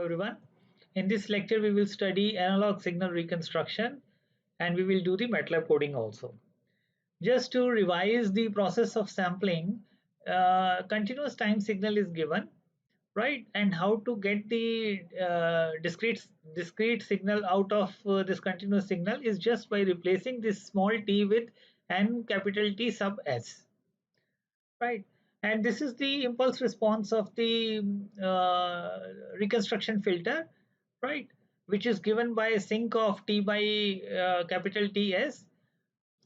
everyone. In this lecture, we will study analog signal reconstruction and we will do the MATLAB coding also. Just to revise the process of sampling, continuous time signal is given, right? And how to get the discrete signal out of this continuous signal is just by replacing this small t with n capital T sub s, right? And this is the impulse response of the reconstruction filter, right? Which is given by a sinc of t by capital Ts.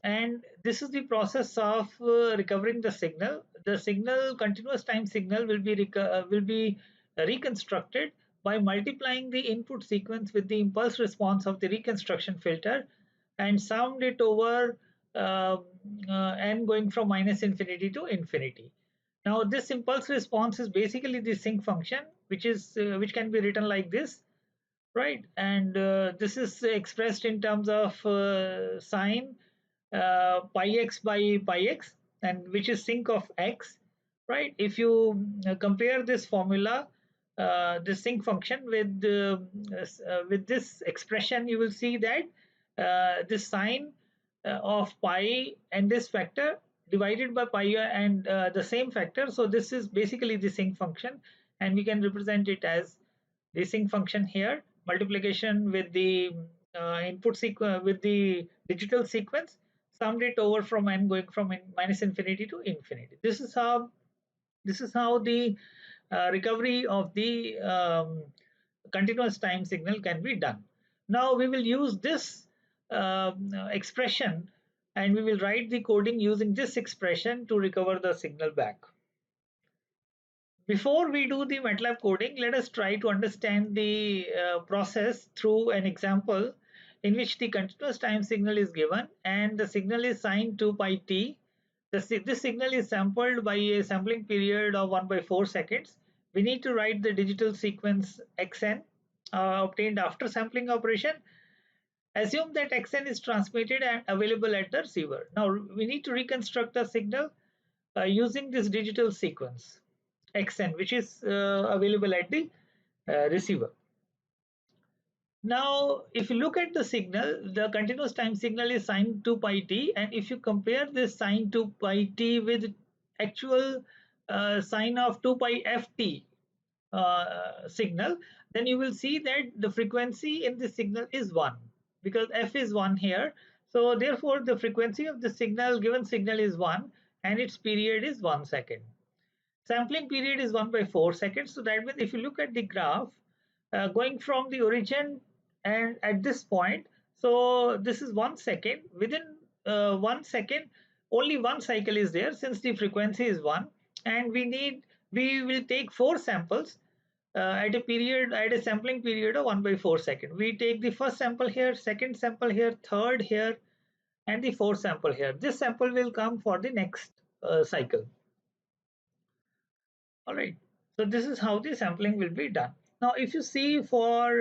And this is the process of recovering the signal. The signal, continuous time signal, will be reconstructed by multiplying the input sequence with the impulse response of the reconstruction filter and summed it over uh, n going from minus infinity to infinity. Now this impulse response is basically the sinc function, which can be written like this, right? And this is expressed in terms of sine pi x by pi x, and which is sinc of x, right? If you compare this formula, this sinc function with this expression, you will see that this sine of pi and this factor divided by pi and the same factor. So this is basically the sinc function, and we can represent it as the sinc function here, multiplication with the input sequence with the digital sequence, summed it over from n going from minus infinity to infinity. This is how the recovery of the continuous time signal can be done. Now we will use this expression, and we will write the coding using this expression to recover the signal back. Before we do the MATLAB coding, let us try to understand the process through an example in which the continuous time signal is given and the signal is sine 2 pi t. This signal is sampled by a sampling period of 1 by 4 seconds. We need to write the digital sequence xn obtained after sampling operation. Assume that xn is transmitted and available at the receiver. Now we need to reconstruct the signal using this digital sequence xn, which is available at the receiver. Now, if you look at the signal, the continuous time signal is sine 2 pi t, and if you compare this sine 2 pi t with actual sine of 2 pi ft signal, then you will see that the frequency in the signal is 1 because f is 1 here. So therefore, the frequency of the given signal is 1 and its period is 1 second. Sampling period is 1 by 4 seconds. So that means if you look at the graph going from the origin and at this point, so this is 1 second. Within 1 second, only one cycle is there since the frequency is 1, and we will take 4 samples at a sampling period of 1 by 4 second. We take the first sample here, second sample here, third here, and the fourth sample here. This sample will come for the next cycle. All right, so this is how the sampling will be done. Now if you see for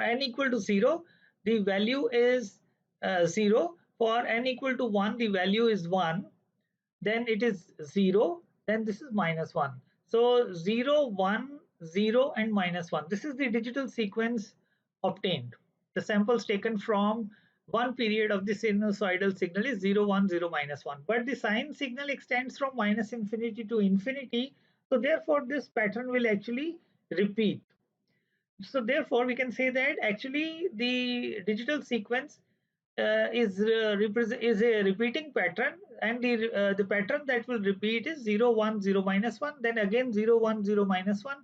n equal to 0, the value is 0. For n equal to 1, the value is 1. Then it is 0. Then this is minus 1. So 0, 1, 0 and minus 1. This is the digital sequence obtained. The samples taken from one period of the sinusoidal signal is 0, 1, 0, minus 1. But the sine signal extends from minus infinity to infinity. So therefore, this pattern will actually repeat. So therefore, we can say that actually the digital sequence is a repeating pattern, and the pattern that will repeat is 0, 1, 0, minus 1, then again 0, 1, 0, minus 1,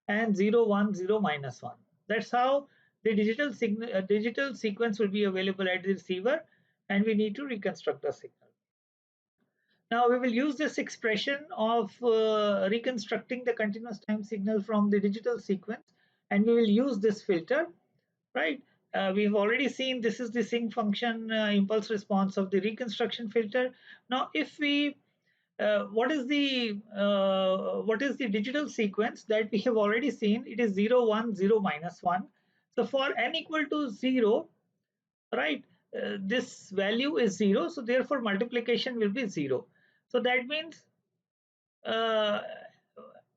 and 0, 1, 0, minus 1. That's how the digital sequence will be available at the receiver, and we need to reconstruct the signal. Now we will use this expression of reconstructing the continuous time signal from the digital sequence, and we will use this filter, right? We've already seen this is the sinc function impulse response of the reconstruction filter. Now if we what is the digital sequence that we have already seen? It is 0, 1, 0, minus 1. So for n equal to 0, right, this value is 0, so therefore multiplication will be 0. So that means uh,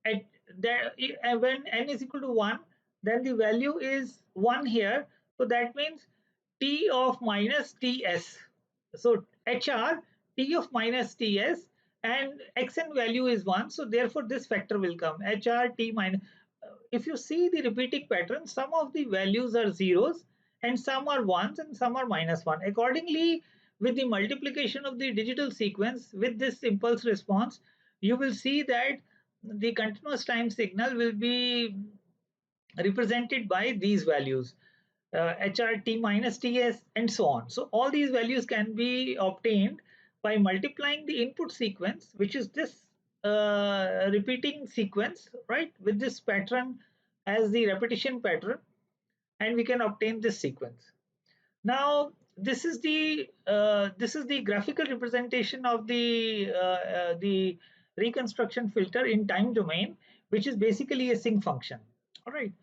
at that when n is equal to 1, then the value is 1 here. So that means t of minus ts. So hr t of minus ts, and xn value is 1. So therefore this factor will come hr t minus. If you see the repeating pattern, some of the values are zeros and some are ones and some are minus 1. Accordingly, with the multiplication of the digital sequence with this impulse response, you will see that the continuous time signal will be represented by these values, HRT minus TS and so on. So all these values can be obtained by multiplying the input sequence, which is this repeating sequence, right, with this pattern as the repetition pattern, and we can obtain this sequence. Now this is the graphical representation of the reconstruction filter in time domain, which is basically a sinc function. All right,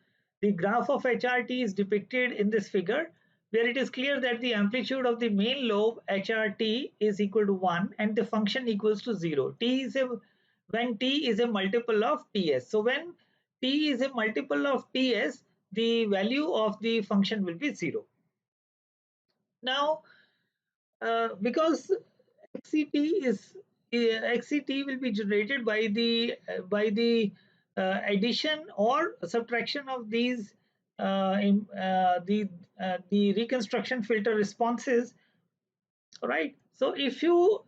the graph of HRT is depicted in this figure, where it is clear that the amplitude of the main lobe HRT is equal to 1 and the function equals to 0. T is a when T is a multiple of Ts. So when T is a multiple of Ts, the value of the function will be 0. Now, because XCT is XCT will be generated by the addition or subtraction of these the reconstruction filter responses, right? So if you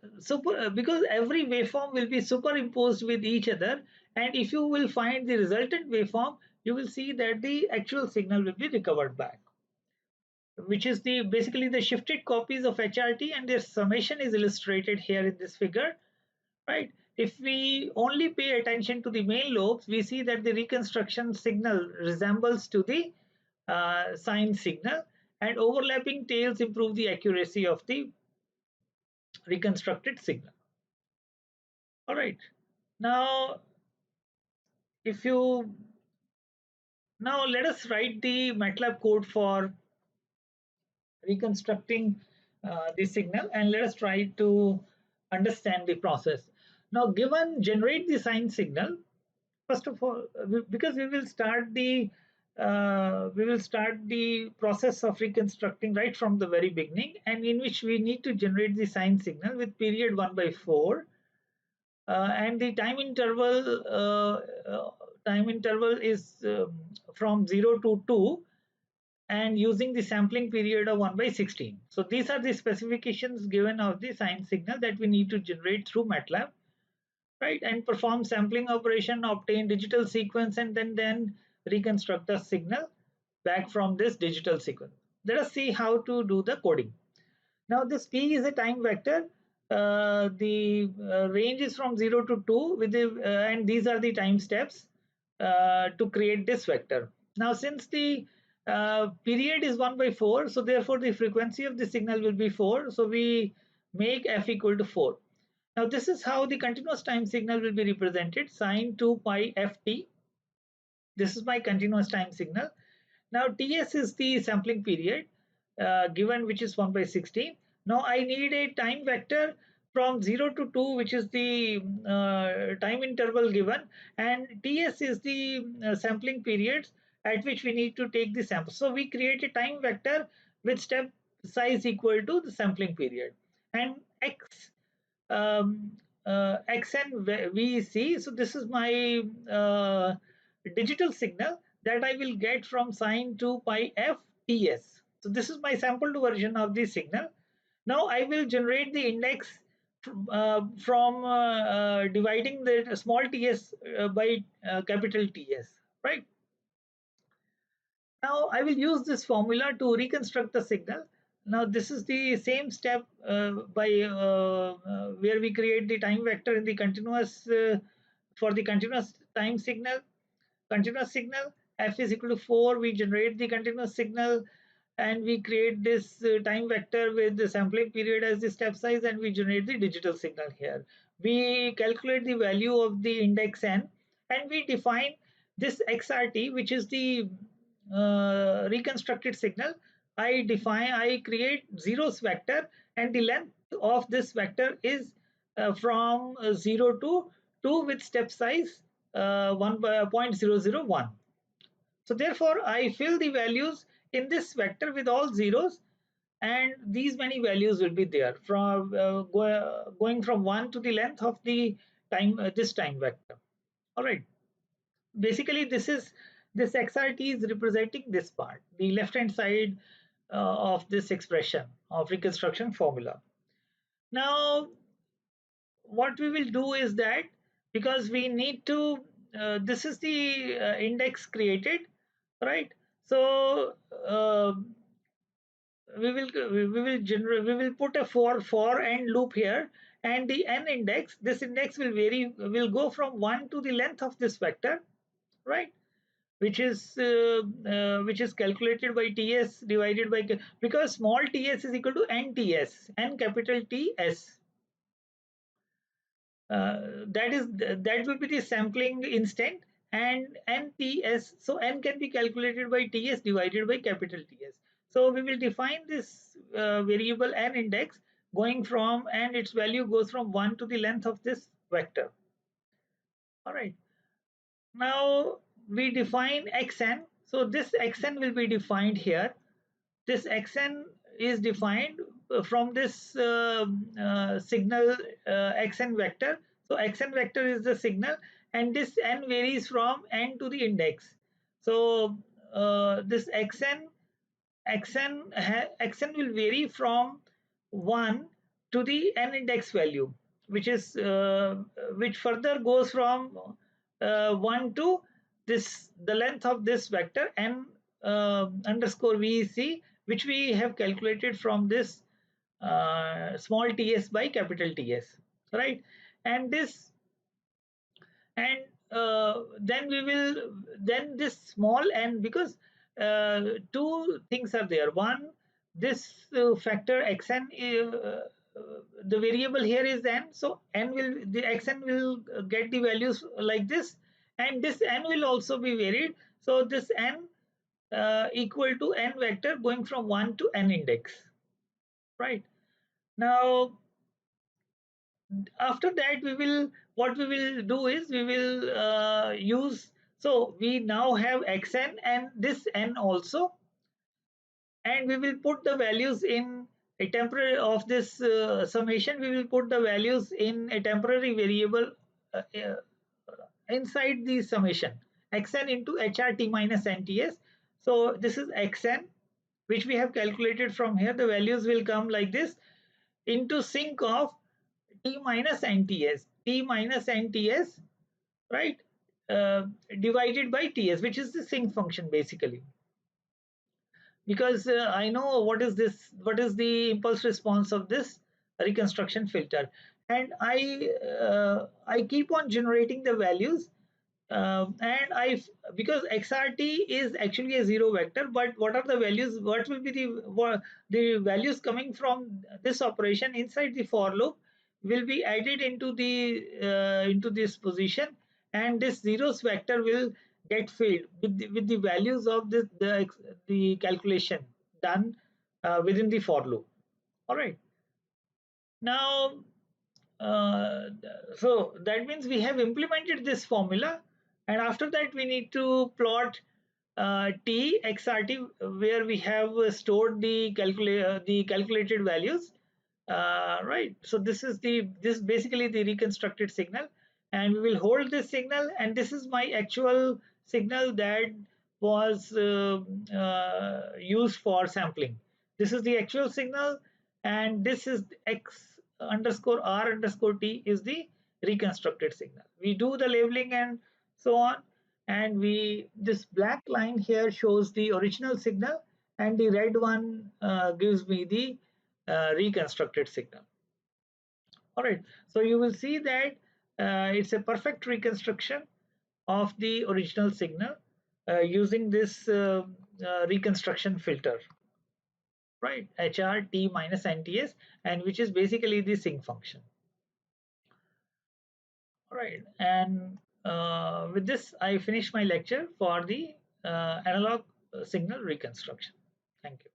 because every waveform will be superimposed with each other, and if you will find the resultant waveform, you will see that the actual signal will be recovered back, which is the basically the shifted copies of HRT, and their summation is illustrated here in this figure, right? If we only pay attention to the main lobes, we see that the reconstruction signal resembles to the sine signal, and overlapping tails improve the accuracy of the reconstructed signal. All right. Now, if you now let us write the MATLAB code for reconstructing the signal, and let us try to understand the process. Now, given generate the sine signal, first of all, because we will start the process of reconstructing right from the very beginning, and in which we need to generate the sine signal with period 1/4, and the time interval is from 0 to 2, and using the sampling period of 1/16. So these are the specifications given of the sine signal that we need to generate through MATLAB, right? And perform sampling operation, obtain digital sequence, and then reconstruct the signal back from this digital sequence. Let us see how to do the coding. Now this P is a time vector. The range is from 0 to 2 with the, and these are the time steps to create this vector. Now since the period is 1/4, so therefore the frequency of the signal will be 4. So we make f equal to 4. Now this is how the continuous time signal will be represented, sine 2 pi ft. This is my continuous time signal. Now Ts is the sampling period given, which is 1/16. Now I need a time vector from 0 to 2, which is the time interval given, and Ts is the sampling periods at which we need to take the sample. So we create a time vector with step size equal to the sampling period, and x xn vec. So this is my digital signal that I will get from sine 2 pi f ts. So this is my sampled version of the signal. Now I will generate the index from dividing the small ts by capital Ts, right? Now I will use this formula to reconstruct the signal. Now this is the same step where we create the time vector in the continuous for the continuous time signal, continuous signal. F is equal to 4. We generate the continuous signal, and we create this time vector with the sampling period as the step size, and we generate the digital signal here. We calculate the value of the index n, and we define this XRT, which is the reconstructed signal. I create zeros vector, and the length of this vector is from 0 to 2 with step size 0.001. So therefore I fill the values in this vector with all zeros, and these many values will be there from going from 1 to the length of the time this time vector. All right, basically this XRT is representing this part, the left hand side of this expression of reconstruction formula. Now what we will do is that, because we need to this is the index created, right? So we will put a for and loop here, and the n index, this index will will go from 1 to the length of this vector, right? Which is calculated by ts divided by, because small ts is equal to nts, n capital ts, that will be the sampling instant, and nts, so n can be calculated by ts divided by capital Ts. So we will define this variable n index going from, and its value goes from 1 to the length of this vector. All right, now we define xn. So this xn will be defined here. This xn is defined from this signal xn vector. So xn vector is the signal, and this n varies from n to the index. So this xn will vary from 1 to the n index value, which further goes from 1 to the length of this vector n underscore vec, which we have calculated from this small ts by capital Ts, right? And this, and then we will, then this small n, because two things are there. One, this factor xn, the variable here is n, so n will, the xn will get the values like this, and this n will also be varied. So this n equal to n vector going from 1 to n index, right? Now after that, we will, what we will do is we will use, so we now have xn and this n also, and we will put the values in a temporary of this summation. We will put the values in a temporary variable uh, uh, inside the summation, xn into hrt minus nts. So this is xn, which we have calculated from here. The values will come like this, into sync of t minus nts, right? Divided by ts, which is the sync function basically. Because I know what is this, what is the impulse response of this reconstruction filter, and I keep on generating the values, and because xrt is actually a zero vector, but what are the values, what will be the values coming from this operation inside the for loop will be added into this position, and this zeros vector will get filled with the values of the calculation done within the for loop. All right, now uh, so that means we have implemented this formula, and after that we need to plot t xrt, where we have stored the calculated values, right? So this is basically the reconstructed signal, and we will hold this signal, and this is my actual signal that was used for sampling. This is the actual signal, and this is x underscore r underscore t is the reconstructed signal. We do the labeling and so on, and we, this black line here shows the original signal, and the red one gives me the reconstructed signal. All right, so you will see that it's a perfect reconstruction of the original signal using this reconstruction filter, right? HR T minus NTS, and which is basically the sync function. All right, and with this, I finish my lecture for the analog signal reconstruction. Thank you.